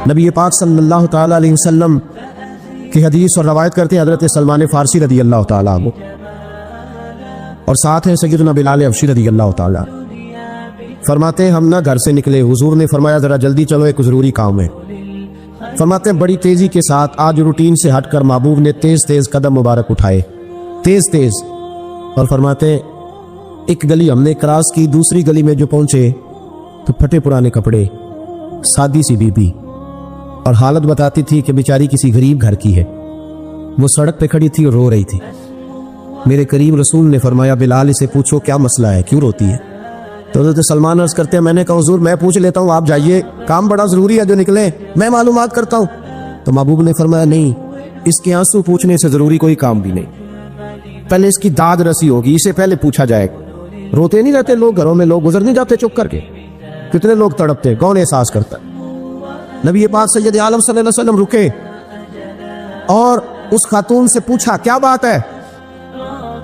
نبی پاک صلی اللہ تعالیٰ علیہ وسلم کی حدیث اور روایت کرتے ہیں حضرت سلمان فارسی رضی اللہ تعالیٰ عنہ، اور ساتھ ہیں سیدنا بلال حبشی رضی اللہ تعالیٰ عنہ۔ فرماتے ہیں ہم نہ گھر سے نکلے، حضور نے فرمایا ذرا جلدی چلو، ایک ضروری کام ہے۔ فرماتے ہیں بڑی تیزی کے ساتھ آج روٹین سے ہٹ کر محبوب نے تیز تیز قدم مبارک اٹھائے، تیز تیز، اور فرماتے ہیں ایک گلی ہم نے کراس کی، دوسری گلی میں جو پہنچے تو پھٹے پرانے کپڑے، سادی سی بی بی، اور حالت بتاتی تھی کہ بیچاری کسی غریب گھر کی ہے، وہ سڑک پہ کھڑی تھی اور رو رہی تھی۔ میرے کریم رسول نے فرمایا بلال اسے پوچھو کیا مسئلہ ہے، کیوں روتی ہے؟ تو حضرت سلمان عرض کرتے ہیں میں نے کہا حضور میں پوچھ لیتا ہوں، آپ جائیے، کام بڑا ضروری ہے جو نکلے، میں معلومات کرتا ہوں۔ تو محبوب نے فرمایا نہیں، اس کے آنسو پوچھنے سے ضروری کوئی کام بھی نہیں، پہلے اس کی داد رسی ہوگی، اسے پہلے پوچھا جائے۔ روتے نہیں رہتے لوگ گھروں میں، لوگ گزر نہیں جاتے چپ کر کے، کتنے لوگ تڑپتے، کون احساس کرتا ہے؟ نبی پاک سید عالم صلی اللہ علیہ وسلم رکے اور اس خاتون سے پوچھا کیا بات ہے؟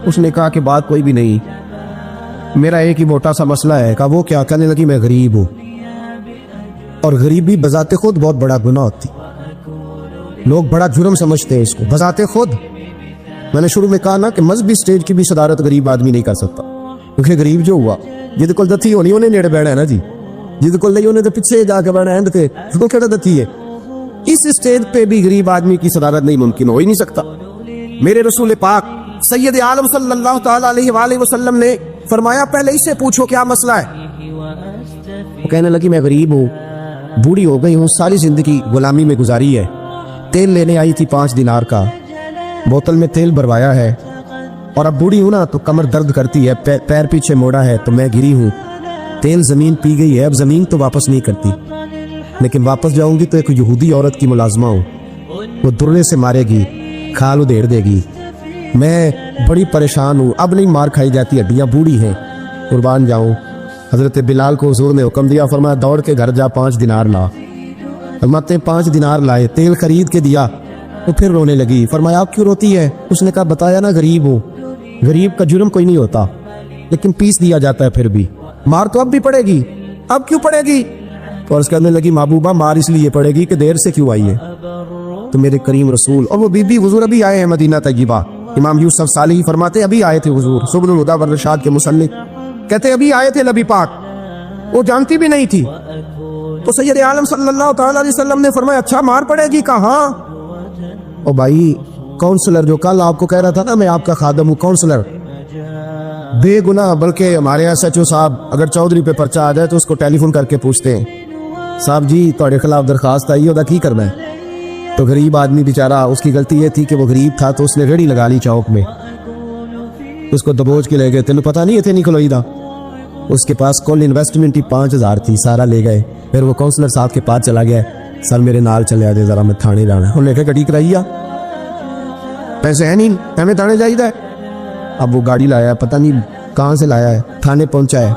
اس نے کہا کہ بات کوئی بھی نہیں، میرا ایک ہی موٹا سا مسئلہ ہے۔ کہا وہ کیا؟ کہنے لگی میں غریب ہوں، اور غریبی بذات خود بہت بڑا گناہ ہوتی، لوگ بڑا جرم سمجھتے ہیں اس کو بذات خود۔ میں نے شروع میں کہا نا کہ مذہبی سٹیج کی بھی صدارت غریب آدمی نہیں کر سکتا، کیونکہ غریب جو ہوا جہد کول دتی ہونی انہیں نیڑے بیٹھنا ہے نا جی، جہد کول نہیں انہیں تو پیچھے جا کے بیٹھنا ہے، اس کو کہڑا دتی ہے؟ اس اسٹیج پہ بھی غریب آدمی کی صدارت نہیں ممکن، ہو ہی نہیں سکتا۔ میرے رسول پاک سید عالم صلی اللہ تعالیٰ علیہ وآلہ وسلم نے فرمایا پہلے اسے پوچھو کیا مسئلہ ہے۔ وہ کہنے لگی میں غریب ہوں، بوڑھی ہو گئی ہوں، ساری زندگی غلامی میں گزاری ہے، تیل لینے آئی تھی 5 دینار کا، بوتل میں تیل بھروایا ہے، اور اب بوڑھی ہوں نا تو کمر درد کرتی ہے، پیر پیچھے موڑا ہے تو میں گری ہوں، تیل زمین پی گئی ہے، اب زمین تو واپس نہیں کرتی، لیکن واپس جاؤں گی تو ایک یہودی عورت کی ملازمہ ہوں، وہ درے سے مارے گی، کھال ادھیڑ دے گی، میں بڑی پریشان ہوں، اب نہیں مار کھائی جاتی، ہڈیاں بوڑھی ہیں، قربان جاؤں۔ حضرت بلال کو حضور نے حکم دیا، فرمایا دوڑ کے گھر جا 5 دینار لا۔ فرماتے 5 دینار لائے، تیل خرید کے دیا، وہ پھر رونے لگی۔ فرمایا آپ کیوں روتی ہے؟ اس نے کہا بتایا نا غریب ہوں، غریب کا جرم کوئی نہیں ہوتا، لیکن پیس دیا جاتا ہے، پھر بھی مار تو اب بھی پڑے گی، اب کیوں پڑے گی؟ تو عرض کرنے لگی محبوبہ مار اس لیے پڑے گی کہ دیر سے کیوں آئی ہے۔ تو میرے کریم رسول اور وہ بی بی حضور ابھی آئے ہیں مدینہ طیبہ، امام یوسف صالحی فرماتے ابھی آئے تھے حضور، سبل الہدی والرشاد کے مصنف کہتے ابھی آئے تھے نبی پاک، وہ جانتی بھی نہیں تھی۔ تو سید عالم صلی اللہ تعالیٰ علیہ وسلم نے فرمایا اچھا مار پڑے گی؟ کہاں؟ او بھائی کونسلر جو کل آپ کو کہہ رہا تھا نا میں آپ کا خادم ہوں، کونسلر بے گناہ، بلکہ ہمارے ایس ایچ او صاحب اگر چودھری پہ پرچہ آ جائے تو اس کو ٹیلی فون کر کے پوچھتے ہیں صاحب جی تہاڈے خلاف درخواست آئی ہے، کی کرنا ہے؟ تو غریب آدمی بیچارہ، اس کی غلطی یہ تھی کہ وہ غریب تھا تو اس نے ریڑھی لگا لی چوک میں، اس کو دبوچ کے لے گئے، تینوں پتہ نہیں تھے نہیں کھلوئی دا، اس کے پاس کل انویسٹمنٹ ہی 5000 تھی، سارا لے گئے۔ پھر وہ کونسلر صاحب کے پاس چلا گیا، سر میرے نال چلے آ جائے ذرا میں تھانے جانا ہے، انہوں نے کہا گاڑی کرائی آ، پیسے ہیں نہیں ہمیں تھانے جائیے۔ اب وہ گاڑی لایا ہے، پتہ نہیں کہاں سے لایا ہے، تھانے پہنچا ہے،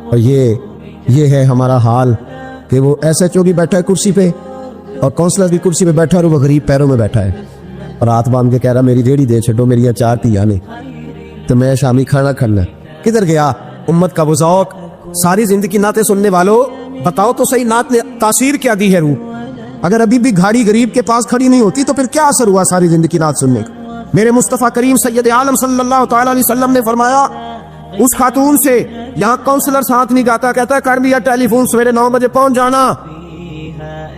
اور یہ ہے ہمارا حال کہ وہ ایس ایچ او بھی بیٹھا ہے کرسی پہ اور کونسلر بھی کرسی پہ بیٹھا ہے، اور وہ غریب پیروں میں بیٹھا ہے اور ہاتھ باندھ کے کہہ رہا میری ریڑھی دے چھڈو، میری 4 تھیا نے تو میں شامی کھانا کھانا۔ کدھر گیا امت کا وہ ذوق؟ ساری زندگی نعتیں سننے والوں بتاؤ تو صحیح، نعت نے تاثیر کیا دی ہے روح؟ اگر ابھی بھی گھاڑی غریب کے پاس کھڑی نہیں ہوتی تو پھر کیا اثر ہوا ساری زندگی نعت سننے کا؟ میرے مصطفیٰ کریم سید عالم صلی اللہ تعالیٰ علیہ وسلم نے فرمایا اس خاتون سے، یہاں کونسلر ساتھ نہیں جاتا، کہتا ہے کر دیا ٹیلی فون، سویرے 9 بجے پہنچ جانا۔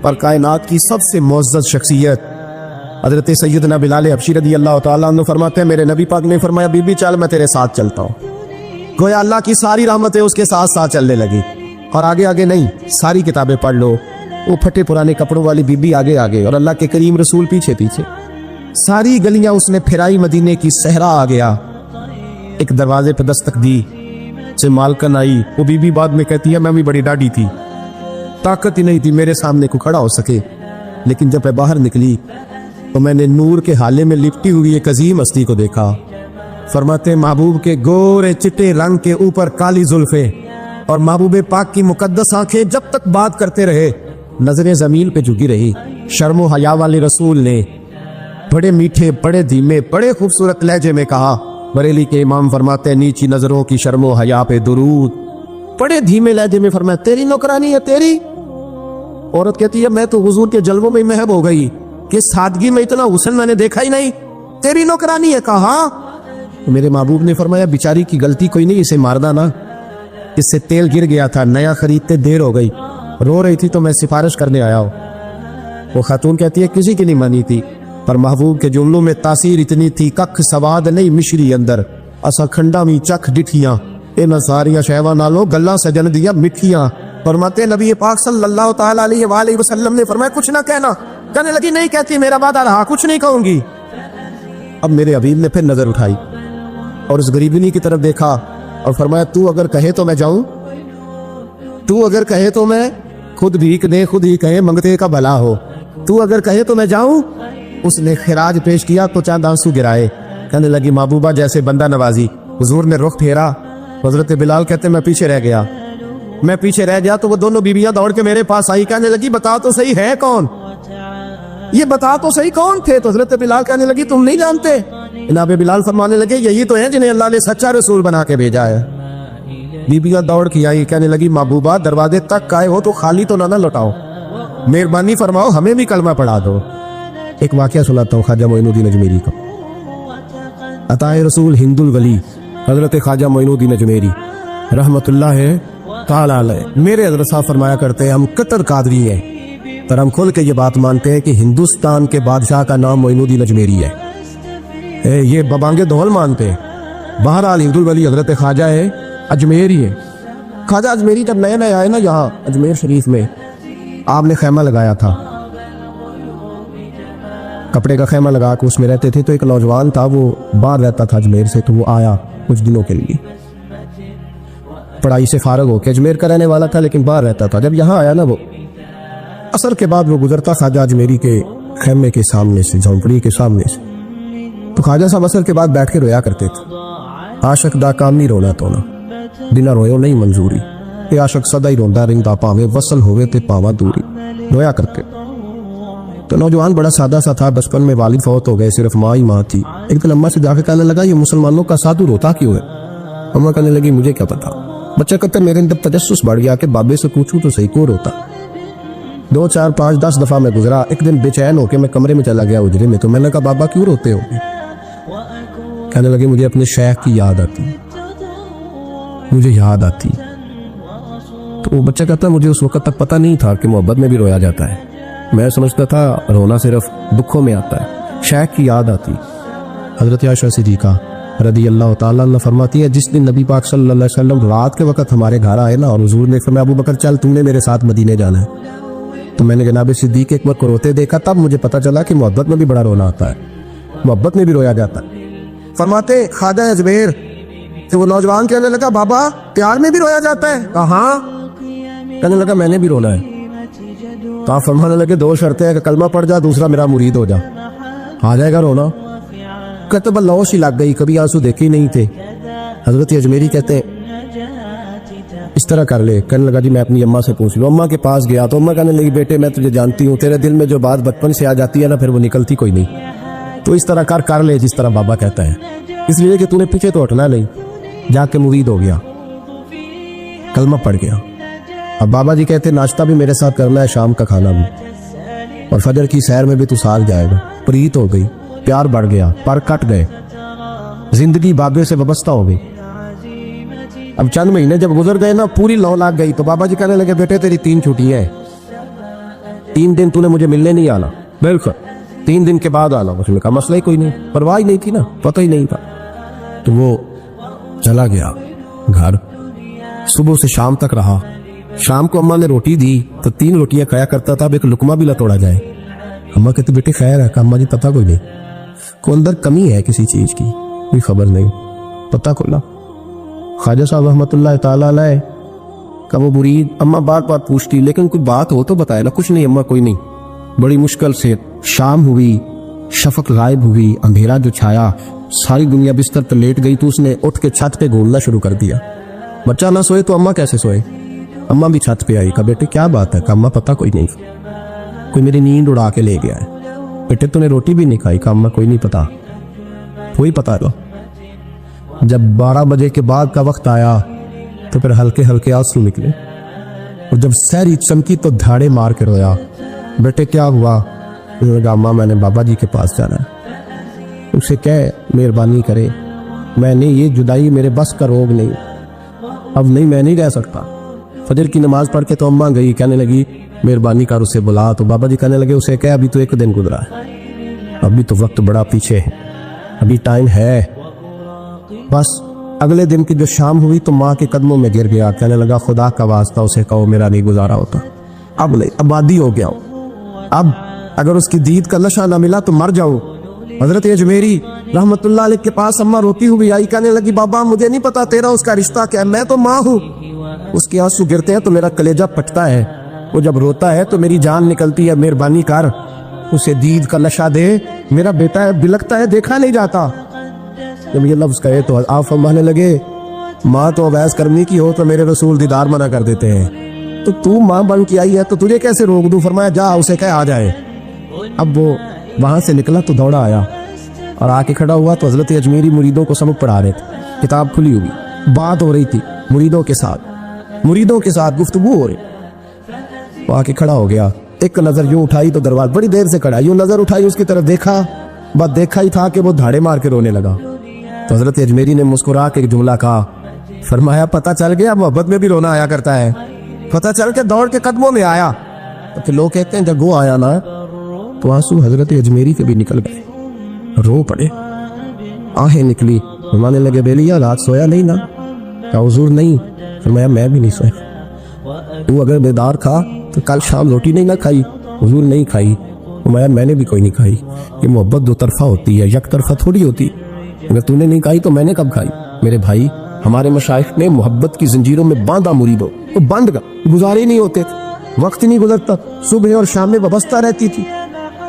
پر کائنات کی سب سے معزز شخصیت حضرت سیدنا بلال حبشی رضی اللہ تعالیٰ عنہ فرماتے ہیں میرے نبی پاک نے فرمایا بی بی چل میں تیرے ساتھ چلتا ہوں، گویا اللہ کی ساری رحمتیں اس کے ساتھ ساتھ چلنے لگی، اور آگے آگے نہیں، ساری کتابیں پڑھ لو، وہ پھٹے پرانے کپڑوں والی بی بی آگے آگے اور اللہ کے کریم رسول پیچھے پیچھے، ساری گلیاں اس نے پھرائی، مدینے کی صحرا آ گیا، ایک دروازے پہ دستک دی، سے مالکن آئی، وہ بی بی بعد میں کہتی ہے میں بھی بڑی ڈاڈی تھی، طاقت ہی نہیں تھی میرے سامنے کو کھڑا ہو سکے، لیکن جب میں باہر نکلی تو میں نے نور کے حالے میں لپٹی ہوئی ایک عظیم ہستی کو دیکھا۔ فرماتے محبوب کے گورے چٹے رنگ کے اوپر کالی زلفیں اور محبوب پاک کی مقدس آنکھیں جب تک بات کرتے رہے نظریں زمین پہ جھکی رہی۔ شرم و حیا والے رسول نے بڑے میٹھے، بڑے دھیمے، بڑے خوبصورت لہجے میں کہا، بریلی کے امام فرماتے ہیں نیچی نظروں کی شرم و حیا پہ درود، بڑے دھیمے لہجے میں فرمایا تیری نوکرانی ہے، تیری عورت کہتی ہے میں تو حضور کے جلووں میں محب ہو گئی کہ سادگی میں اتنا حسن میں نے دیکھا ہی نہیں، تیری نوکرانی ہے؟ کہا میرے محبوب نے فرمایا بیچاری کی غلطی کوئی نہیں، اسے مارنا نا، اس سے تیل گر گیا تھا، نیا خریدتے دیر ہو گئی، رو رہی تھی تو میں سفارش کرنے آیا ہوں۔ وہ خاتون کہتی ہے کسی کی نہیں مانی تھی، پر محبوب کے جملوں میں تاثیر اتنی تھی، ککھ سواد نہیں مشری اندر، اسا کھنڈا میں چکھ ڈٹھیاں، اے نظاریاں شہوہ نالو گلہ سجن دیا مٹھیاں۔ فرماتے نبی پاک صلی اللہ تعالیٰ علیہ وآلہ وسلم نے فرمایا کچھ نہ کہنا، کہنے لگی نہیں کہتی، میرا وعدہ رہا، کچھ نہیں کہوں گی۔ اب میرے حبیب نے پھر نظر اٹھائی اور اس غریبنی کی طرف دیکھا اور فرمایا تو اگر کہے تو میں جاؤں، تو اگر کہے تو میں خود بھیک دے، خود ہی کہے منگتے کا بھلا ہو، تو اگر کہے تو میں جاؤں۔ اس نے خراج پیش کیا تو چاند آنسو گرائے، کہنے لگی محبوبہ جیسے بندہ نوازی۔ حضور نے رخ پھیرا، حضرت بلال کہتے میں پیچھے رہ گیا، میں پیچھے رہ گیا تو وہ دونوں بیویاں دوڑ کے میرے پاس آئی، کہنے لگی بتا تو صحیح ہے کون، یہ بتا تو صحیح کون تھے؟ تو حضرت بلال کہنے لگی تم نہیں جانتے؟ جناب بلال فرمانے لگے یہی تو ہیں جنہیں اللہ نے سچا رسول بنا کے بھیجا ہے۔ بیبیاں دوڑ کے آئی، کہنے لگی محبوبہ دروازے تک آئے ہو تو خالی تو نہ لوٹاؤ، مہربانی فرماؤ ہمیں بھی کلمہ پڑھا دو۔ ایک واقعہ سناتا ہوں خواجہ معین الدین اجمیری کا۔ عطائے رسول ہند الولی حضرت خواجہ معین الدین اجمیری رحمت اللہ تعالیٰ علیہ، میرے حضرت صاحب فرمایا کرتے ہیں ہم کٹر قادری ہیں، پر ہم کھل کے یہ بات مانتے ہیں کہ ہندوستان کے بادشاہ کا نام معین الدین اجمیری ہے، یہ ببانگے دول مانتے ہیں۔ بہرحال ہند الولی حضرت خواجہ ہے اجمیری ہے۔ خواجہ اجمیری جب نئے نئے آئے نا یہاں اجمیر شریف میں، آپ نے خیمہ لگایا تھا، کپڑے کا خیمہ لگا کے اس میں رہتے تھے۔ تو ایک نوجوان تھا وہ باہر رہتا تھا اجمیر سے، تو وہ آیا کچھ دنوں کے لیے، پڑھائی سے فارغ ہو کے، اجمیر کا رہنے والا تھا لیکن باہر رہتا تھا۔ جب یہاں آیا نا وہ عصر کے بعد وہ گزرتا خواجہ اجمیری کے خیمے کے سامنے سے، جھونپڑی کے سامنے سے، تو خواجہ صاحب عصر کے بعد بیٹھ کے رویا کرتے تھے۔ عاشق دا کام نہیں رونا تونا، بنا رویو نہیں منظوری، اے عاشق سدا ہی روندا رہندا پاوے وصل ہوئے تے پاوا دوری، رویا کرتے۔ تو نوجوان بڑا سادہ سا تھا، بچپن میں والد فوت ہو گئے، صرف ماں ہی ماں تھی۔ ایک دن اماں سے جا کے کہنے لگا یہ مسلمانوں کا سادھو روتا کیوں ہے؟ اماں کہنے لگی مجھے کیا پتا۔ بچہ کہتا میرے اندر تجسس بڑھ گیا کہ بابے سے پوچھوں تو صحیح کیوں روتا۔ 2 4 5 10 دفعہ میں گزرا، ایک دن بے چین ہو کے میں کمرے میں چلا گیا اجرے میں، تو میں نے کہا بابا کیوں روتے ہو؟ کہنے لگے مجھے اپنے شیخ کی یاد آتی، مجھے یاد آتی۔ تو وہ بچہ کہتا مجھے اس وقت تک پتہ نہیں تھا کہ محبت میں بھی رویا جاتا ہے، میں سمجھتا تھا رونا صرف دکھوں میں آتا ہے، شیخ کی یاد آتی۔ حضرت عائشہ صدیقہ رضی اللہ تعالیٰ عنہ فرماتی ہے جس دن نبی پاک صلی اللہ علیہ وسلم رات کے وقت ہمارے گھر آئے نا، اور حضور نے فرمایا ابو بکر چل تم نے میرے ساتھ مدینے جانا ہے، تو میں نے جناب صدیق اکبر کو روتے دیکھا، تب مجھے پتا چلا کہ محبت میں بھی بڑا رونا آتا ہے، محبت میں بھی رویا جاتا ہے۔ فرماتے خواجہ اجمیر کہ وہ نوجوان کہنے لگا بابا پیار میں بھی رویا جاتا ہے؟ کہا ہاں۔ کہنے لگا میں نے بھی رونا ہے۔ تو آپ فرمانے لگے 2 شرطیں ہیں کہ کلمہ پڑھ جا، دوسرا میرا مرید ہو جا، آ جائے گا رونا۔ کہتے بس لوش ہی لگ گئی، کبھی آنسو دیکھے ہی نہیں تھے۔ حضرت اجمیری کہتے ہیں اس طرح کر لے۔ کہنے لگا جی میں اپنی اماں سے پوچھ لوں۔ اماں کے پاس گیا تو اماں کہنے لگی بیٹے میں تجھے جانتی ہوں، تیرے دل میں جو بات بچپن سے آ جاتی ہے نا پھر وہ نکلتی کوئی نہیں، تو اس طرح کر لے جس طرح بابا کہتا ہے، اس لیے کہ تو نے پیچھے تو ہٹنا نہیں۔ جا کے مرید ہو گیا، کلمہ پڑھ گیا۔ اب بابا جی کہتے ناشتہ بھی میرے ساتھ کرنا ہے، شام کا کھانا بھی، اور فجر کی سیر میں بھی تو ساتھ جائے گا۔ پریت ہو گئی، پیار بڑھ گیا، پر کٹ گئے، زندگی بابے سے وابستہ ہو گئی۔ اب چند مہینے جب گزر گئے نا پوری لو لگ گئی، تو بابا جی کہنے لگے بیٹے تیری 3 چھٹیاں ہیں، 3 دن تو نے مجھے ملنے نہیں آنا، بالکل 3 دن کے بعد آنا۔ اس نے کہا مسئلہ ہی کوئی نہیں، پرواہ ہی نہیں تھی نا، پتہ ہی نہیں تھا۔ تو وہ چلا گیا گھر، صبح سے شام تک رہا۔ شام کو اماں نے روٹی دی تو 3 روٹیاں کھایا کرتا تھا، اب ایک لقمہ بھی نہ توڑا جائے۔ اماں کہتے بیٹے خیر ہے؟ اماں جی پتہ کوئی نہیں، کو اندر کمی ہے کسی چیز کی، کوئی خبر نہیں، پتہ کھلا۔ خواجہ صاحب رحمۃ اللہ تعالیٰ علیہ کا وہ مرید، اماں بار بار پوچھتی لیکن کوئی بات ہو تو بتائے نا، کچھ نہیں اماں کوئی نہیں۔ بڑی مشکل سے شام ہوئی، شفق غائب ہوئی، اندھیرا جو چھایا، ساری دنیا بستر پر لیٹ گئی، تو اس نے اٹھ کے چھت پہ گھومنا شروع کر دیا۔ بچہ نہ سوئے تو اماں کیسے سوئے؟ اماں بھی چھت پہ آئی، کہا بیٹے کیا بات ہے؟ کہا اماں پتہ کوئی نہیں، کوئی میری نیند اڑا کے لے گیا ہے۔ بیٹے تو نے روٹی بھی نہیں کھائی؟ کہا اماں کوئی نہیں پتا، کوئی پتا لو۔ جب 12 بجے کے بعد کا وقت آیا تو پھر ہلکے ہلکے آنسو نکلے، اور جب سحری چمکی تو دھاڑے مار کے رویا، بیٹے کیا ہوا؟ انہوں نے کہا اماں میں نے بابا جی کے پاس جانا ہے، اسے کہہ مہربانی کرے، میں نے یہ جدائی میرے بس کا روگ نہیں، اب نہیں میں نہیں رہ سکتا۔ فجر کی نماز پڑھ کے تو اماں گئی، کہنے لگی مہربانی کر اسے بلا، تو بابا جی کہنے لگے اسے کہہ ابھی تو 1 دن گزرا ہے، ابھی تو وقت بڑا پیچھے ہے، ابھی ٹائم ہے۔ بس اگلے دن کی جو شام ہوئی تو ماں کے قدموں میں گر گیا، کہنے لگا خدا کا واسطہ اسے کہو میرا نہیں گزارا ہوتا، اب نہیں، اب عادی ہو گیا ہو، اب اگر اس کی دید کا نشہ نہ ملا تو مر جاؤ۔ حضرت اجمیری رحمت اللہ علیہ کے پاس اماں روتی ہوئی آئی، کہنے لگی بابا مجھے نہیں پتا تیرا اس کا رشتہ کیا ہے، میں تو ماں ہوں، اس کے آنسو گرتے ہیں تو میرا کلیجہ پھٹتا ہے، وہ جب روتا ہے تو میری جان نکلتی ہے، مہربانی کر اسے دید کا نشہ دے، میرا بیٹا ہے بلکتا ہے دیکھا نہیں جاتا۔ جب یہ لفظ کہے تو آپ فرمانے لگے ماں تو اویس کرنی کی ہو تو میرے رسول دیدار منع کر دیتے ہیں، تو ماں بن کے آئی ہے تو تجھے کیسے روک دوں؟ فرمایا جا اسے کہہ آ جائے۔ اب وہ وہاں سے نکلا تو دوڑا آیا اور آ کے کھڑا ہوا تو حضرت اجمیری مریدوں کو سبق پڑھا رہے تھے، کتاب کھلی ہوئی، بات ہو رہی تھی مریدوں کے ساتھ گفتگو ہو رہی۔ وہ آ کے کھڑا ہو گیا، ایک نظر یوں اٹھائی تو دروازہ بڑی دیر سے کھڑا، یوں نظر اٹھائی اس کی طرف دیکھا، بس دیکھا ہی تھا کہ وہ دھاڑے مار کے رونے لگا۔ تو حضرت اجمیری نے مسکرا کے ایک جملہ کہا، فرمایا پتہ چل گیا محبت میں بھی رونا آیا کرتا ہے، پتہ چل کے دوڑ کے قدموں میں آیا۔ تو لوگ کہتے ہیں جب وہ آیا نا تو آنسو حضرت اجمیری کے بھی نکل گئے، رو پڑے، آہیں نکلی، فرمانے لگے بیلیا رات سویا نہیں نا؟ کہا حضور نہیں۔ فرمایا میں بھی نہیں سویا، تو اگر بیدار تھا تو کل شام روٹی نہیں نہ کھائی؟ حضور نہیں کھائی۔ فرمایا میں نے بھی کوئی نہیں کھائی، یہ محبت دو طرفہ ہوتی ہے، یک طرفہ تھوڑی ہوتی، اگر تو نے نہیں کھائی تو میں نے کب کھائی؟ میرے بھائی ہمارے مشائخ نے محبت کی زنجیروں میں باندھا مریدوں کو، بند گزارے نہیں ہوتے تھے، وقت نہیں گزرتا، صبح اور شام میں وابستہ رہتی تھی،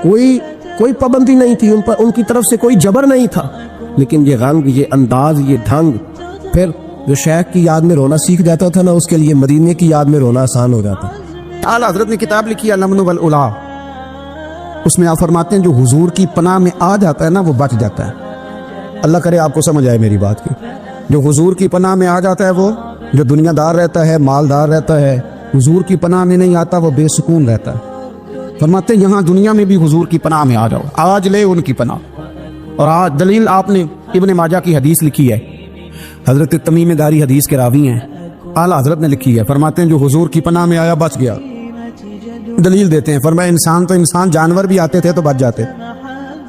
کوئی پابندی نہیں تھی ان پر، ان کی طرف سے کوئی جبر نہیں تھا، لیکن یہ غنگ، یہ انداز، یہ ڈھنگ، پھر جو شیخ کی یاد میں رونا سیکھ جاتا تھا نا اس کے لیے مدینے کی یاد میں رونا آسان ہو جاتا۔ اعلیٰ حضرت نے کتاب لکھی ہے لمن والعلا، اس میں آپ فرماتے ہیں جو حضور کی پناہ میں آ جاتا ہے نا وہ بچ جاتا ہے۔ اللہ کرے آپ کو سمجھ آئے میری بات کی، جو حضور کی پناہ میں آ جاتا ہے وہ، جو دنیا دار رہتا ہے، مالدار رہتا ہے، حضور کی پناہ میں نہیں آتا وہ بے سکون رہتا ہے۔ فرماتے ہیں یہاں دنیا میں بھی حضور کی پناہ میں آ جاؤ، آج لے ان کی پناہ۔ اور آج دلیل آپ نے ابن ماجہ کی حدیث لکھی ہے، حضرت تمیم داری حدیث کے راوی ہیں، اعلیٰ حضرت نے لکھی ہے، فرماتے ہیں جو حضور کی پناہ میں آیا بچ گیا۔ دلیل دیتے ہیں، فرمایا انسان جانور بھی آتے تھے تو بچ جاتے۔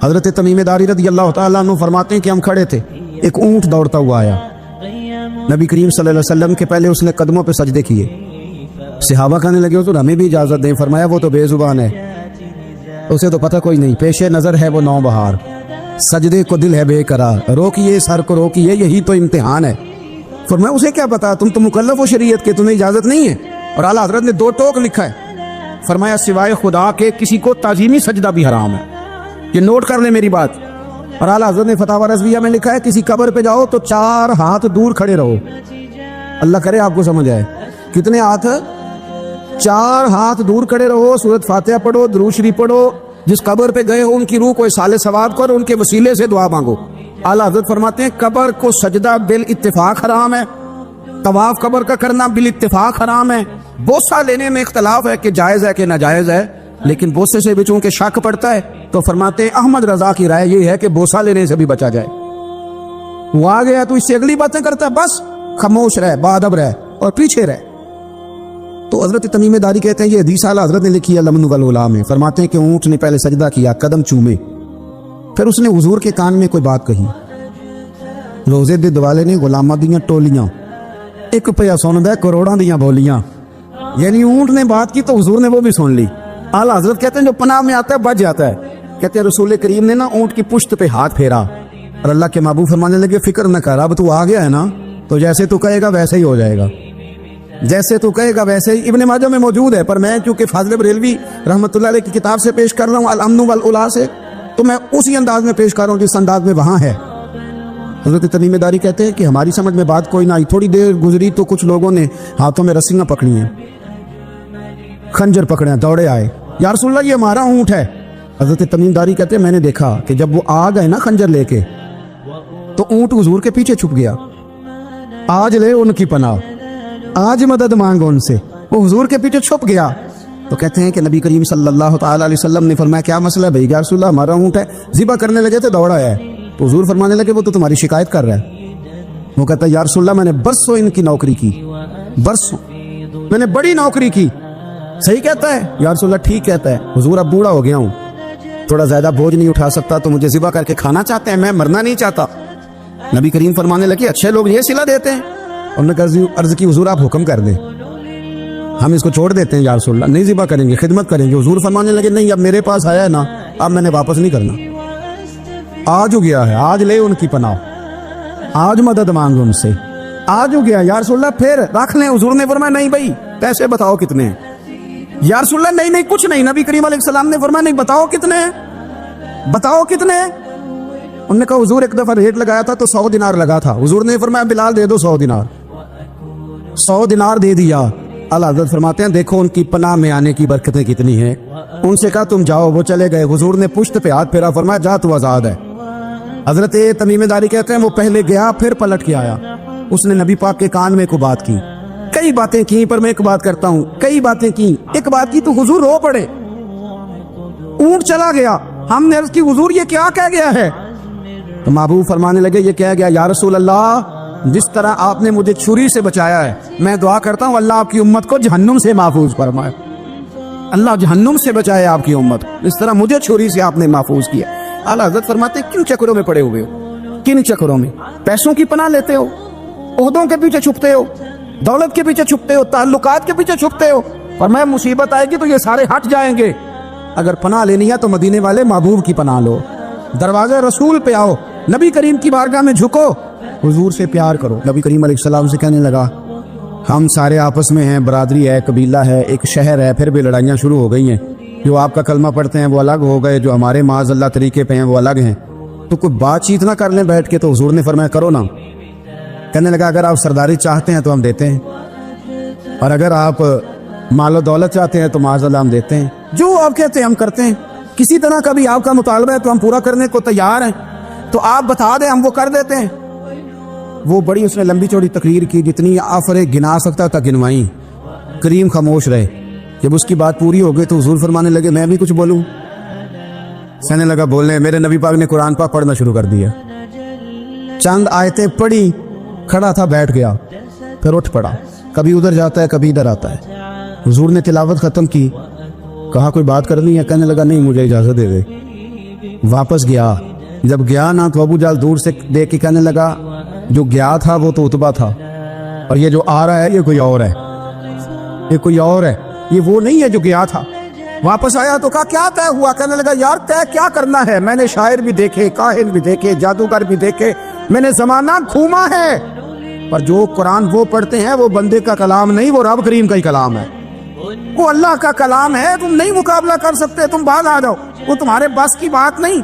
حضرت تمیم داری رضی اللہ تعالیٰ عنہ فرماتے ہیں کہ ہم کھڑے تھے، ایک اونٹ دوڑتا ہوا آیا، نبی کریم صلی اللہ علیہ وسلم کے پہلے اس نے قدموں پہ سجدے کیے، صحابہ کہنے لگے تو ہمیں بھی اجازت دیں، فرمایا وہ تو بے زبان ہے، اسے تو پتہ کوئی نہیں، پیش نظر ہے وہ نو بہار، سجدے کو دل ہے بے قرار، روکیے سر کو روکیے یہی تو امتحان ہے۔ فرمایا اسے کیا پتا، تم تو مکلف ہو شریعت کے، تمہیں اجازت نہیں ہے۔ اور اعلیٰ حضرت نے 2 ٹوک لکھا ہے، فرمایا سوائے خدا کے کسی کو تعظیمی سجدہ بھی حرام ہے، یہ نوٹ کر لیں میری بات۔ اور اعلیٰ حضرت نے فتاوی رضویہ میں لکھا ہے کسی قبر پہ جاؤ تو 4 ہاتھ دور کھڑے رہو، اللہ کرے آپ کو سمجھ آئے، کتنے ہاتھ؟ 4 ہاتھ دور کھڑے رہو، سورۃ فاتحہ پڑھو، درود شریف پڑھو، جس قبر پہ گئے ہو ان کی روح کو اصال ثواب کرو، ان کے وسیلے سے دعا مانگو۔ اعلیٰ حضرت فرماتے ہیں قبر کو سجدہ بالاتفاق حرام ہے، طواف قبر کا کرنا بالاتفاق حرام ہے، بوسہ لینے میں اختلاف ہے کہ جائز ہے کہ ناجائز ہے، لیکن بوسے سے بھی چونکہ شک پڑتا ہے تو فرماتے ہیں احمد رضا کی رائے یہ ہے کہ بوسہ لینے سے بھی بچا جائے۔ وہ آ گیا تو اس سے اگلی باتیں کرتا ہے، بس خاموش رہ، باادب رہ اور پیچھے رہ۔ تو حضرت تمیم داری کہتے ہیں یہ حدیث اعلیٰ حضرت نے لکھی ہے لمن والعلا میں، فرماتے ہیں کہ اونٹ نے پہلے سجدہ کیا، قدم چومے، پھر اس نے حضور کے کان میں کوئی بات کہی، روزے دے دوالے نے غلاماں دیاں ٹولیاں، ایک پیا سندا ہے کروڑاں دیاں بولیاں، یعنی اونٹ نے بات کی تو حضور نے وہ بھی سن لی۔ اعلیٰ حضرت کہتے ہیں جو پناہ میں آتا ہے بچ جاتا ہے۔ کہتے ہیں رسول کریم نے نا اونٹ کی پشت پہ ہاتھ پھیرا اور اللہ کے محبوب فرمانے لگے فکر نہ کر، اب تو آ گیا ہے نا تو جیسے تو کہے گا ویسے ہی ہو جائے گا، جیسے تو کہے گا ویسے ہی۔ ابن ماجہ میں موجود ہے، پر میں چونکہ فاضل بریلوی رحمۃ اللہ علیہ کی کتاب سے پیش کر رہا ہوں الامن والعلا سے، تو میں اسی انداز میں پیش کر رہا ہوں جس انداز میں وہاں ہے۔ حضرت تمیم داری کہتے ہیں کہ ہماری سمجھ میں بات کوئی نہ آئی، تھوڑی دیر گزری تو کچھ لوگوں نے ہاتھوں میں رسیاں پکڑی ہیں، خنجر پکڑے ہیں، دوڑے آئے، یا رسول اللہ یہ ہمارا اونٹ ہے۔ حضرت تمیم داری کہتے ہیں میں نے دیکھا کہ جب وہ آ گئے نا خنجر لے کے تو اونٹ حضور کے پیچھے چھپ گیا۔ آج لے ان کی پناہ، آج مدد مانگو ان سے، وہ حضور کے پیچھے چھپ گیا تو کہتے ہیں کہ نبی کریم صلی اللہ تعالی علیہ وسلم نے فرمایا کیا مسئلہ ہے بھائی؟ یا رسول اللہ ہمارا اونٹ ہے، ذبح کرنے لگے تھے دوڑا ہے. تو حضور فرمانے لگے وہ تو تمہاری شکایت کر رہا ہے. وہ کہتا ہے یا رسول اللہ میں نے برسوں ان کی نوکری کی، برسوں میں نے بڑی نوکری کی. صحیح کہتا ہے یا رسول اللہ؟ ٹھیک کہتا ہے. حضور اب بوڑھا ہو گیا ہوں، تھوڑا زیادہ بوجھ نہیں اٹھا سکتا، تو مجھے ذبح کر کے کھانا چاہتے ہیں، میں مرنا نہیں چاہتا. نبی کریم فرمانے لگے اچھے لوگ یہ صلہ دیتے ہیں. انہوں نے کہا عرض کی حضور آپ حکم کر دیں، ہم اس کو چھوڑ دیتے ہیں یا رسول اللہ، نہیں ذبح کریں گے، خدمت کریں گے. حضور فرمانے لگے نہیں، اب میرے پاس آیا ہے نا، اب میں نے واپس نہیں کرنا. آج ہو گیا ہے، آج لے ان کی پناہ، آج مدد مانگ ان سے، آج ہو گیا یا رسول اللہ پھر رکھ لیں. حضور نے فرمایا نہیں بھائی پیسے بتاؤ کتنے ہیں. یا رسول اللہ نہیں کچھ نہیں. نبی کریم علیہ السلام نے فرمایا نہیں بتاؤ کتنے ہیں، بتاؤ کتنے ہیں. انہوں نے کہا حضور ایک دفعہ ریٹ لگایا تھا تو 100 دینار لگا تھا. حضور نے فرمایا بلال دے دو 100 دینار. 100 دینار دے دیا. اللہ حضرت فرماتے ہیں دیکھو ان کی پناہ میں آنے کی برکتیں کتنی ہیں. ان سے کہا تم جاؤ، وہ چلے گئے. حضور نے پشت پہ ہاتھ پھیرا، فرمایا جا تو آزاد ہے. حضرت تمیم داری کہتے ہیں وہ پہلے گیا پھر پلٹ کے آیا. اس نے نبی پاک کے کان میں ایک بات کی، کئی باتیں کی پر میں ایک بات کرتا ہوں، کئی باتیں کی، ایک بات کی تو حضور رو پڑے. اونٹ چلا گیا. ہم نے عرض کی حضور یہ کیا کہہ گیا ہے؟ تو محبوب فرمانے لگے یہ کہہ گیا یا رسول اللہ جس طرح آپ نے مجھے چھری سے بچایا ہے، میں دعا کرتا ہوں اللہ آپ کی امت کو جہنم سے محفوظ فرمائے. اللہ جہنم سے بچائے آپ کی امت، اس طرح مجھے چھری سے آپ نے محفوظ کیا. اعلی حضرت فرماتے کن چکروں میں پڑے ہوئے ہو؟ کن چکروں میں؟ پیسوں کی پناہ لیتے ہو، عہدوں کے پیچھے چھپتے ہو، دولت کے پیچھے چھپتے ہو، تعلقات کے پیچھے چھپتے ہو. فرمایا مصیبت آئے گی تو یہ سارے ہٹ جائیں گے. اگر پناہ لینی ہے تو مدینے والے محبوب کی پناہ لو، دروازے رسول پہ آؤ، نبی کریم کی بارگاہ میں جھکو، حضور سے پیار کرو. نبی کریم علیہ السلام سے کہنے لگا ہم سارے آپس میں ہیں، برادری ہے، قبیلہ ہے، ایک شہر ہے، پھر بھی لڑائیاں شروع ہو گئی ہیں. جو آپ کا کلمہ پڑھتے ہیں وہ الگ ہو گئے، جو ہمارے معاذ اللہ طریقے پہ ہیں وہ الگ ہیں. تو کوئی بات چیت نہ کر لیں بیٹھ کے. تو حضور نے فرمایا کرو نا. کہنے لگا اگر آپ سرداری چاہتے ہیں تو ہم دیتے ہیں، اور اگر آپ مال و دولت چاہتے ہیں تو معاذ اللہ ہم دیتے ہیں. جو آپ کہتے ہیں ہم کرتے ہیں. کسی طرح کا بھی آپ کا مطالبہ ہے تو ہم پورا کرنے کو تیار ہیں. تو آپ بتا دیں ہم وہ کر دیتے ہیں. وہ بڑی اس نے لمبی چوڑی تقریر کی، جتنی آفریں گنا سکتا تھا گنوائیں. کریم خاموش رہے. جب اس کی بات پوری ہو گئی تو حضور فرمانے لگے میں بھی کچھ بولوں. کہنے لگا بولنے. میرے نبی پاک نے قرآن پاک پڑھنا شروع کر دیا. چند آیتیں پڑھی، کھڑا تھا بیٹھ گیا، پھر اٹھ پڑا. کبھی ادھر جاتا ہے کبھی ادھر آتا ہے. حضور نے تلاوت ختم کی، کہا کوئی بات کرنی ہے؟ کہنے لگا نہیں مجھے اجازت دے دے. واپس گیا. جب گیا نا تو ابو جہل دور سے دیکھ کے کہنے لگا جو گیا تھا وہ تو عتبہ تھا، اور یہ جو آ رہا ہے یہ کوئی اور ہے، یہ کوئی اور ہے، یہ وہ نہیں ہے جو گیا تھا. واپس آیا تو کہا کیا طے ہوا؟ کہنے لگا یار طے کیا کرنا ہے، میں نے شاعر بھی دیکھے، کاہن بھی دیکھے، جادوگر بھی دیکھے، میں نے زمانہ گھوما ہے، پر جو قرآن وہ پڑھتے ہیں وہ بندے کا کلام نہیں، وہ رب کریم کا ہی کلام ہے، وہ اللہ کا کلام ہے. تم نہیں مقابلہ کر سکتے، تم بعد آ جاؤ، وہ تمہارے بس کی بات نہیں.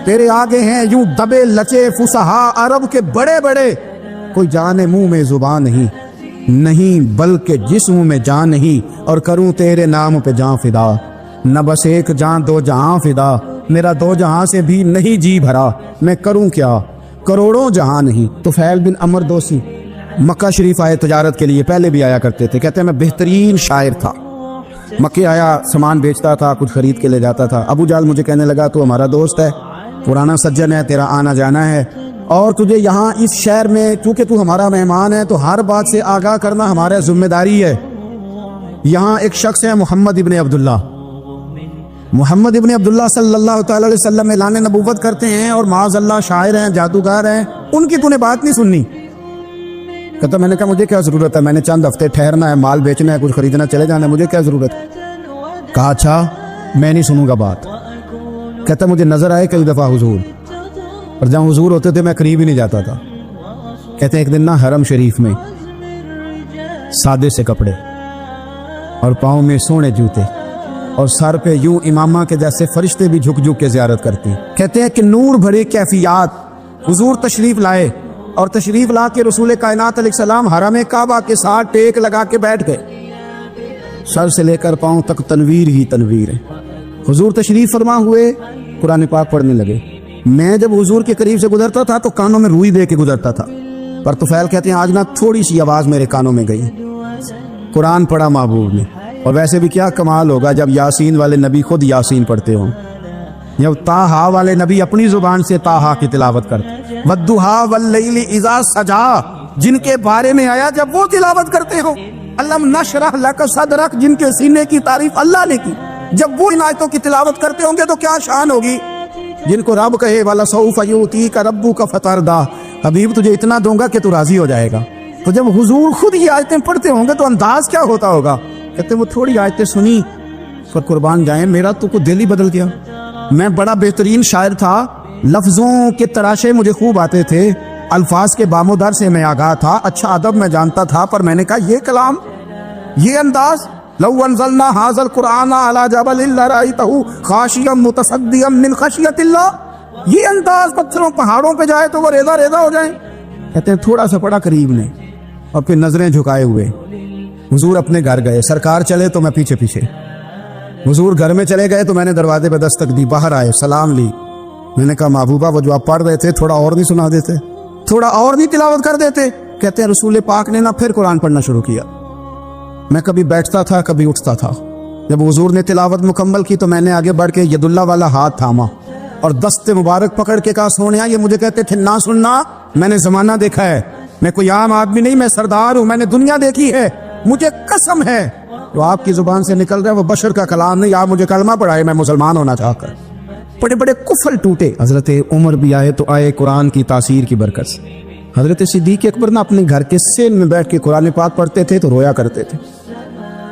تیرے آگے ہیں یوں دبے لچے فصحا عرب کے بڑے بڑے، کوئی جان منہ میں زبان نہیں بلکہ جسم میں جان نہیں، اور کروں تیرے نام پہ جان فدا. نہ بس ایک جان دو جہاں فدا، میرا دو جہاں سے بھی نہیں جی بھرا، میں کروں کیا کروڑوں جہاں نہیں. طفیل بن عمر دوسی مکہ شریف آئے تجارت کے لیے، پہلے بھی آیا کرتے تھے. کہتے ہیں میں بہترین شاعر تھا، مکے آیا سامان بیچتا تھا، کچھ خرید کے لے جاتا تھا. ابو جہل مجھے کہنے لگا تو ہمارا دوست ہے، پرانا سجن ہے، تیرا آنا جانا ہے، اور تجھے یہاں اس شہر میں چونکہ تو ہمارا مہمان ہے تو ہر بات سے آگاہ کرنا ہمارا ذمہ داری ہے. یہاں ایک شخص ہے محمد ابن عبداللہ، محمد ابن عبداللہ صلی اللہ تعالی علیہ وسلم اعلان نبوت کرتے ہیں، اور معاذ اللہ شاعر ہیں، جادوگر ہیں، ان کی تو نے بات نہیں سننی. کہتا میں نے کہا مجھے کیا ضرورت ہے، میں نے چند ہفتے ٹھہرنا ہے، مال بیچنا ہے، کچھ خریدنا، چلے جانا ہے، مجھے کیا ضرورت ہے. کہا اچھا میں نہیں سنوں گا بات. کہتا مجھے نظر آئے کئی دفعہ حضور، اور جہاں حضور ہوتے تھے میں قریب ہی نہیں جاتا تھا. کہتے ہیں ایک دن نا حرم شریف میں سادے سے کپڑے اور پاؤں میں سونے جوتے اور سر پہ یوں امامہ کے جیسے فرشتے بھی جھک جھک کے زیارت کرتے. کہتے ہیں کہ نور بھرے کیفیات حضور تشریف لائے، اور تشریف لا کے رسول کائنات علیہ السلام حرم کعبہ کے ساتھ ٹیک لگا کے بیٹھ گئے. سر سے لے کر پاؤں تک تنویر ہی تنویر ہے. حضور تشریف فرما ہوئے، قرآن پاک پڑھنے لگے. میں جب حضور کے قریب سے گزرتا تھا تو کانوں میں روئی دے کے گزرتا تھا، پر طفیل کہتے ہیں آج نہ تھوڑی سی آواز میرے کانوں میں گئی. قرآن پڑھا محبوب نے. اور ویسے بھی کیا کمال ہوگا جب یاسین والے نبی خود یاسین پڑھتے ہوں، جب طٰہٰ والے نبی اپنی زبان سے طٰہٰ کی تلاوت کرتے. والضحیٰ واللیل اذا سجا جن کے بارے میں آیا جب وہ تلاوت کرتے ہوں. الم نشرح لک صدرک جن کے سینے کی تعریف اللہ نے کی، جب وہ ان آیتوں کی تلاوت کرتے ہوں گے تو کیا شان ہوگی. جن کو رب کہے وَلَسَوْفَ يُؤْتِيكَ رَبُّكَ فَتَرْضَىٰ، حبیب تجھے اتنا دوں گا کہ تو راضی ہو جائے گا. تو جب حضور خود یہ آیتیں پڑھتے ہوں گے تو انداز کیا ہوتا ہوگا. کہتے وہ تھوڑی آیتیں سنی پر قربان جائیں میرا تو دل ہی بدل گیا. میں بڑا بہترین شاعر تھا، لفظوں کے تراشے مجھے خوب آتے تھے، الفاظ کے بام و در سے میں آگاہ تھا، اچھا ادب میں جانتا تھا، پر میں نے کہا یہ کلام، یہ انداز، لو انزلنا ھذا القرآن علی جبل لرأیتہ خاشعا متصدعا من خشیۃ اللہ، یہ انداز پتھروں پہاڑوں پہ جائے تو وہ ریزہ ریزہ ہو جائیں. کہتے ہیں تھوڑا سا پڑا قریب نے اور پھر نظریں جھکائے ہوئے. حضور اپنے گھر گئے، سرکار چلے تو میں پیچھے پیچھے. حضور گھر میں چلے گئے تو میں نے دروازے پہ دستک دی، باہر آئے، سلام لی. میں نے کہا محبوبہ وہ جو آپ پڑھ رہے تھے تھوڑا اور نہیں سنا دیتے، تھوڑا اور نہیں تلاوت کر دیتے. کہتے ہیں رسول پاک نے نہ پھر قرآن پڑھنا شروع کیا. میں کبھی بیٹھتا تھا کبھی اٹھتا تھا. جب حضور نے تلاوت مکمل کی تو میں نے آگے بڑھ کے ید اللہ والا ہاتھ تھاما اور دست مبارک پکڑ کے کہا سونیا، یہ مجھے کہتے تھے نہ سننا، میں نے زمانہ دیکھا ہے، میں کوئی عام آدمی نہیں، میں سردار ہوں، میں نے دنیا دیکھی ہے، مجھے قسم ہے جو آپ کی زبان سے نکل رہا ہے وہ بشر کا کلام نہیں. آپ مجھے کلمہ پڑھائے میں مسلمان ہونا چاہ کر. بڑے بڑے کفل ٹوٹے. حضرت عمر بھی آئے تو آئے قرآن کی تاثیر کی برکت سے. حضرت صدیق اکبر نا اپنے گھر کے سین میں بیٹھ کے قرآن پاک پڑھتے تھے تو رویا کرتے تھے،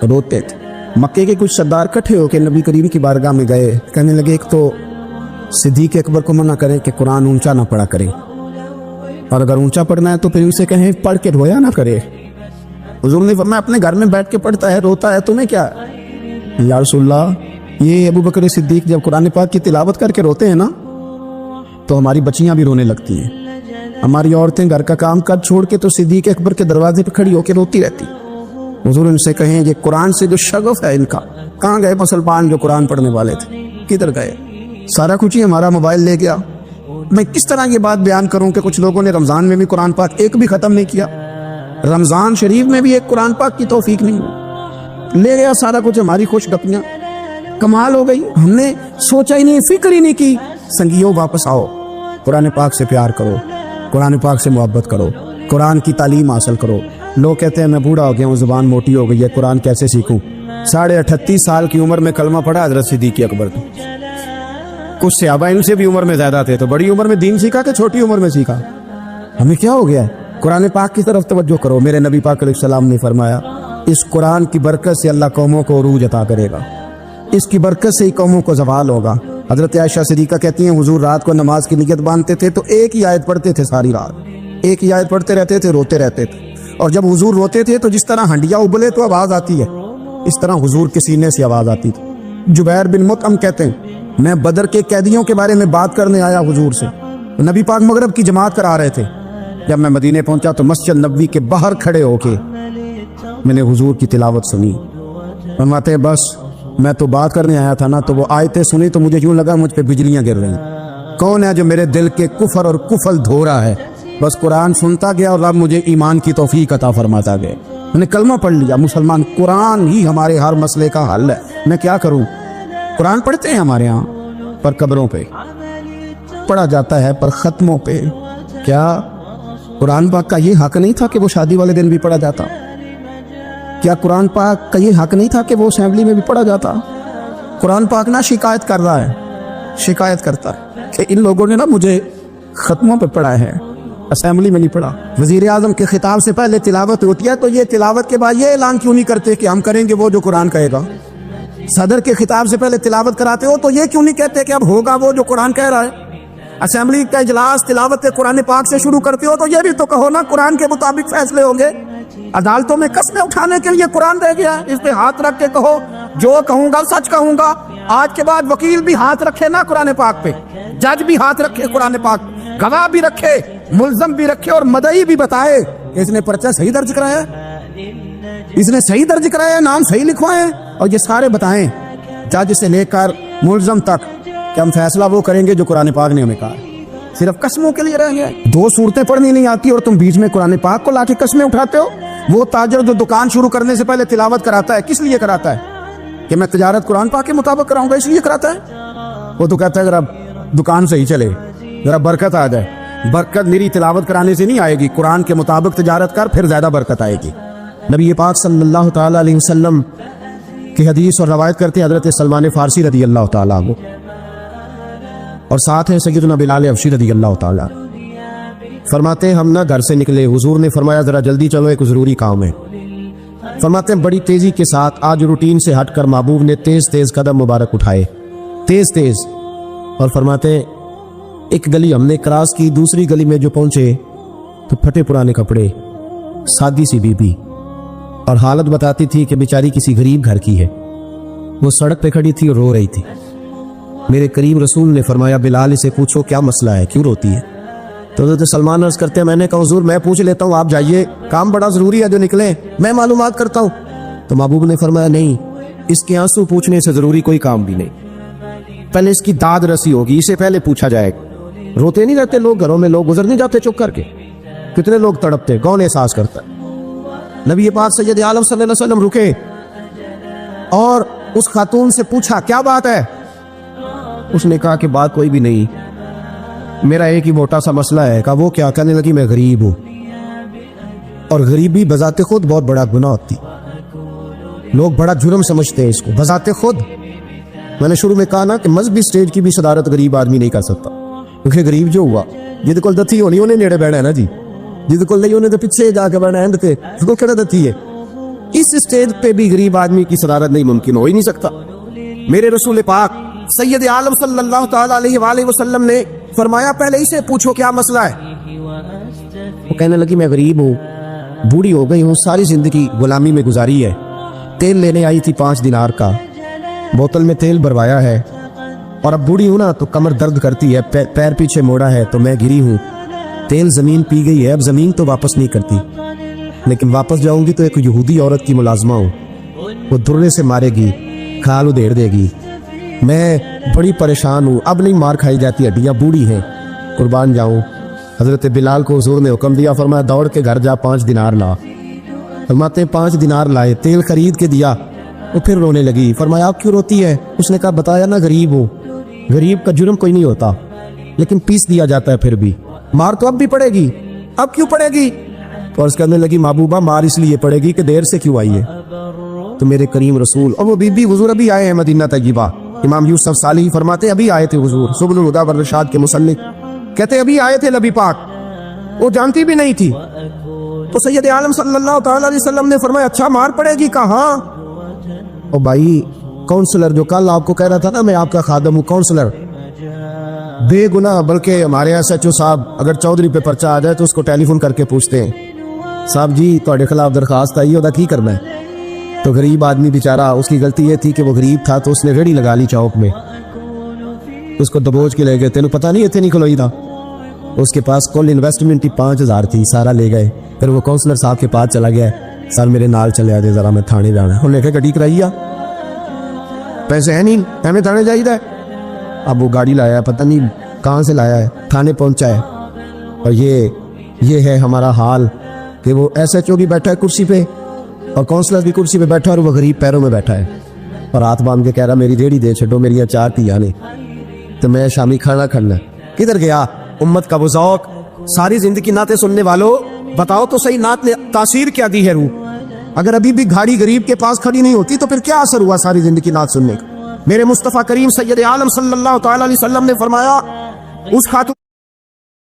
روتے تھے. مکے کے کچھ سردار کٹھے ہو کے نبی کریم کی بارگاہ میں گئے، کہنے لگے ایک تو صدیق اکبر کو منع کریں کہ قرآن اونچا نہ پڑھا کرے، اور اگر اونچا پڑھنا ہے تو پھر اسے کہیں پڑھ کے رویا نہ کرے. حضور نے فرمایا اپنے گھر میں بیٹھ کے پڑھتا ہے روتا ہے، تمہیں کیا؟ یا رسول اللہ یہ ابو بکر صدیق جب قرآن پاک کی تلاوت کر کے روتے ہیں نا تو ہماری بچیاں بھی رونے لگتی ہیں، ہماری عورتیں گھر کا کام کر چھوڑ کے تو صدیق اکبر کے دروازے پہ کھڑی ہو کے روتی رہتی. حضور ان سے کہیں یہ قرآن سے جو شغف ہے ان کا، کہاں گئے مسلمان جو قرآن پڑھنے والے تھے، کدھر گئے؟ سارا کچھ ہی ہمارا موبائل لے گیا. میں کس طرح یہ بات بیان کروں کہ کچھ لوگوں نے رمضان میں بھی قرآن پاک ایک بھی ختم نہیں کیا، رمضان شریف میں بھی ایک قرآن پاک کی توفیق نہیں، لے گیا سارا کچھ ہماری خوش گپیاں. کمال ہو گئی، ہم نے سوچا ہی نہیں، فکر ہی نہیں کی. سنگیوں واپس آؤ، قرآن پاک سے پیار کرو، قرآن پاک سے محبت کرو، قرآن کی تعلیم حاصل کرو. لوگ کہتے ہیں میں بوڑھا ہو گیا ہوں، زبان موٹی ہو گئی ہے، قرآن کیسے سیکھوں؟ 38.5 سال کی عمر میں کلمہ پڑھا حضرت صدیق اکبر نے. کچھ صحابہ ان سے بھی عمر میں زیادہ تھے، تو بڑی عمر میں دین سیکھا کہ چھوٹی عمر میں سیکھا؟ ہمیں کیا ہو گیا ہے؟ قرآن پاک کی طرف توجہ کرو. میرے نبی پاک علیہ السلام نے فرمایا اس قرآن کی برکت سے اللہ قوموں کو عروج عطا کرے گا، اس کی برکت سے ہی قوموں کو زوال ہوگا. حضرت عائشہ صدیقہ کہتی ہیں حضور رات کو نماز کی نیت باندھتے تھے تو ایک ہی آیت پڑھتے تھے ساری رات، ایک ہی آیت پڑھتے رہتے تھے، روتے رہتے تھے. اور جب حضور روتے تھے تو جس طرح ہنڈیا ابلے تو آواز آتی ہے، اس طرح حضور کے سینے سے آواز آتی تھی. جبیر بن مطعم کہتے ہیں میں بدر کے قیدیوں کے بارے میں بات کرنے آیا حضور سے، نبی پاک مغرب کی جماعت کرا رہے تھے. جب میں مدینے پہنچا تو مسجد نبوی کے باہر کھڑے ہو کے میں نے حضور کی تلاوت سنی. فرماتے ہیں بس میں تو بات کرنے آیا تھا نا، تو وہ آیتیں سنی تو مجھے یوں لگا مجھ پہ بجلیاں گر رہی. کون ہے جو میرے دل کے کفر اور کفل دھو رہا ہے؟ بس قرآن سنتا گیا اور رب مجھے ایمان کی توفیق عطا فرماتا گیا. میں نے کلمہ پڑھ لیا، مسلمان. قرآن ہی ہمارے ہر مسئلے کا حل ہے. میں کیا کروں؟ قرآن پڑھتے ہیں ہمارے ہاں پر قبروں پہ پڑھا جاتا ہے، پر ختموں پہ. کیا قرآن پاک کا یہ حق نہیں تھا کہ وہ شادی والے دن بھی پڑھا جاتا؟ کیا قرآن پاک کا یہ حق نہیں تھا کہ وہ اسمبلی میں بھی پڑھا جاتا؟ قرآن پاک نہ شکایت کر رہا ہے، شکایت کرتا ہے کہ ان لوگوں نے نا مجھے ختموں پہ پڑھا ہے، اسمبلی میں نہیں پڑھا. وزیر اعظم کے خطاب سے پہلے تلاوت ہوتی ہے تو یہ تلاوت کے بعد یہ اعلان کیوں نہیں کرتے کہ ہم کریں گے وہ جو قرآن کہے گا؟ صدر کے خطاب سے پہلے تلاوت کراتے ہو تو یہ کیوں نہیں کہتے کہ اب ہوگا وہ جو قرآن کہہ رہا ہے؟ اسمبلی کا اجلاس تلاوت قرآن پاک سے شروع کرتے ہو تو یہ بھی تو کہو نا قرآن کے مطابق فیصلے ہوں گے. عدالتوں میں قسمیں اٹھانے کے لیے قرآن رہ گیا ہے، اس پہ ہاتھ رکھ کے کہو جو کہوں گا سچ کہوں گا. آج کے بعد وکیل بھی ہاتھ رکھے نا قرآن پاک پہ، جج بھی ہاتھ رکھے قرآن پاک، گواہ بھی رکھے، ملزم بھی رکھے، اور مدعی بھی بتائے کہ اس نے پرچہ صحیح درج کرایا، اس نے صحیح درج کرایا، نام صحیح لکھوائے، اور یہ سارے بتائیں جج سے لے کر ملزم تک کہ ہم فیصلہ وہ کریں گے جو قرآن پاک نے ہمیں کہا. صرف قسموں کے لیے رہ گئے. 2 صورتیں پڑھنی نہیں آتی اور تم بیچ میں قرآن پاک کو لا کے قسمیں اٹھاتے ہو. وہ تاجر جو دکان شروع کرنے سے پہلے تلاوت کراتا ہے، کس لیے کراتا ہے؟ کہ میں تجارت قرآن پاک کے مطابق کراؤں گا، اس لیے کراتا ہے۔ وہ تو کہتا ہے ذرا دکان صحیح چلے، ذرا برکت آ جائے۔ برکت میری تلاوت کرانے سے نہیں آئے گی، قرآن کے مطابق تجارت کر، پھر زیادہ برکت آئے گی۔ نبی پاک صلی اللہ تعالی علیہ وسلم کی حدیث اور روایت کرتے ہیں حضرت سلمان فارسی رضی اللہ تعالیٰ عنہ، اور ساتھ ہیں سیدنا بلال حبشی رضی اللہ تعالیٰ۔ فرماتے ہیں ہم نہ گھر سے نکلے، حضور نے فرمایا ذرا جلدی چلو، ایک ضروری کام ہے۔ فرماتے ہیں بڑی تیزی کے ساتھ آج روٹین سے ہٹ کر محبوب نے تیز تیز قدم مبارک اٹھائے، تیز تیز، اور فرماتے ہیں ایک گلی ہم نے کراس کی، دوسری گلی میں جو پہنچے تو پھٹے پرانے کپڑے، سادی سی بی بی، اور حالت بتاتی تھی کہ بیچاری کسی غریب گھر کی ہے۔ وہ سڑک پہ کھڑی تھی اور رو رہی تھی۔ میرے کریم رسول نے فرمایا بلال اسے پوچھو کیا مسئلہ ہے، کیوں روتی ہے؟ تو حضرت سلمان عرض کرتے ہیں میں نے کہا حضور میں پوچھ لیتا ہوں، آپ جائیے، کام بڑا ضروری ہے جو نکلے، میں معلومات کرتا ہوں۔ تو محبوب نے فرمایا نہیں، اس کے آنسو پوچھنے سے ضروری کوئی کام بھی نہیں، پہلے اس کی داد رسی ہوگی، اسے پہلے پوچھا جائے گا۔ روتے نہیں رہتے لوگ گھروں میں، لوگ گزر نہیں جاتے چپ کر کے؟ کتنے لوگ تڑپتے، کون احساس کرتا ہے؟ نبی پاک سید عالم صلی اللہ علیہ وسلم رکے اور اس خاتون سے پوچھا کیا بات ہے؟ اس نے کہا کہ بات کوئی بھی نہیں، میرا ایک ہی موٹا سا مسئلہ ہے۔ کہا وہ کیا؟ کہنے لگی میں غریب ہوں، اور غریبی بذات خود بہت بڑا گناہ ہوتی، لوگ بڑا جرم سمجھتے ہیں اس کو بذات خود۔ میں نے شروع میں کہا نا کہ مذہبی سٹیج کی بھی صدارت غریب آدمی نہیں کر سکتا، کیونکہ غریب جو ہوا جہد کول دتی ہونی انہیں نیڑے بہنا ہے نا جی، جہد کول نہیں انہیں تو پیچھے جا کے بہنا ہے، اس کو کہنا دتی ہے۔ اس سٹیج پہ بھی غریب آدمی کی صدارت نہیں ممکن، ہو ہی نہیں سکتا۔ میرے رسول پاک سید عالم صلی اللہ تعالی علیہ وآلہ وسلم نے فرمایا پہلے اسے پوچھو کیا مسئلہ ہے۔ وہ کہنے لگی میں غریب ہوں، بوڑھی ہو گئی ہوں، ساری زندگی غلامی میں گزاری ہے، تیل لینے آئی تھی 5 دینار کا، بوتل میں تیل بھروایا ہے، اور اب بوڑھی ہوں نا تو کمر درد کرتی ہے، پیر پیچھے موڑا ہے تو میں گری ہوں، تیل زمین پی گئی ہے، اب زمین تو واپس نہیں کرتی، لیکن واپس جاؤں گی تو ایک یہودی عورت کی ملازمہ ہوں، وہ درے سے مارے گی، کھال ادھیڑ دے گی، میں بڑی پریشان ہوں، اب نہیں مار کھائی جاتی، ہڈیاں بوڑھی ہیں، قربان جاؤں۔ حضرت بلال کو حضور نے حکم دیا، فرمایا دوڑ کے گھر جا 5 دینار لا۔ فرماتے ہیں 5 دینار لائے، تیل خرید کے دیا، وہ پھر رونے لگی۔ فرمایا آپ کیوں روتی ہے؟ اس نے کہا بتایا نا غریب ہوں، غریب کا جرم کوئی نہیں ہوتا، لیکن پیس دیا جاتا ہے، پھر بھی مار تو اب بھی پڑے گی، اب کیوں پڑے گی؟ اور اس کہنے لگی محبوبہ مار اس لیے پڑے گی کہ دیر سے کیوں آئی ہے۔ تو میرے کریم رسول اور وہ بی بی حضور ابھی آئے ہیں مدینہ طیبہ، امام یوسف صالحی فرماتے ابھی آئے تھے حضور، سبل الہدی والرشاد کے مصنف کہتے ابھی آئے تھے نبی پاک، وہ جانتی بھی نہیں تھی۔ تو سید عالم صلی اللہ تعالی علیہ وسلم نے فرمایا اچھا مار پڑے گی؟ کہا او بھائی کونسلر جو کل آپ کو کہہ رہا تھا نا میں آپ کا خادم ہوں، کونسلر بے گناہ، بلکہ ہمارے SHO صاحب اگر چودھری پہ پرچہ آ جائے تو اس کو ٹیلی فون کر کے پوچھتے ہیں صاحب جی تھوڑے خلاف درخواست آئی ہے کی کرنا ہے؟ تو غریب آدمی بیچارہ، اس کی غلطی یہ تھی کہ وہ غریب تھا تو اس نے ریڑھی لگا لی چوک میں، اس کو دبوچ کے لے گئے، تینوں پتہ نہیں اتنے نہیں کھلوئی تھا، اس کے پاس کل انویسٹمنٹ ہی 5000 تھی، سارا لے گئے۔ پھر وہ کونسلر صاحب کے پاس چلا گیا، سر میرے نال چلے آ جائے ذرا میں تھانے جانا ہے، انہوں نے کہا گڈی کرائی آ، پیسے ہیں نہیں ہمیں تھانے جائیے۔ اب وہ گاڑی لایا ہے، پتہ نہیں کہاں سے لایا ہے، تھانے پہنچا ہے، اور یہ ہے ہمارا حال کہ وہ SHO بھی بیٹھا ہے کرسی پہ اور کونسلر بھی کرسی پہ بیٹھا ہے، اور وہ غریب پیروں میں بیٹھا ہے اور ہاتھ باندھ کے کہہ رہا میری ریڑھی دے چھڈو، میری 4 تھی آنے تو میں شامی کھانا کھانا۔ کدھر گیا امت کا وہ ذوق؟ ساری زندگی نعتیں سننے والوں بتاؤ تو صحیح نعت نے تاثیر کیا دی ہے روح؟ اگر ابھی بھی گھاڑی غریب کے پاس کھڑی نہیں ہوتی تو پھر کیا اثر ہوا ساری زندگی نعت سننے کا؟ میرے مصطفیٰ کریم سید عالم صلی اللہ تعالی علیہ وسلم نے فرمایا اس خاتون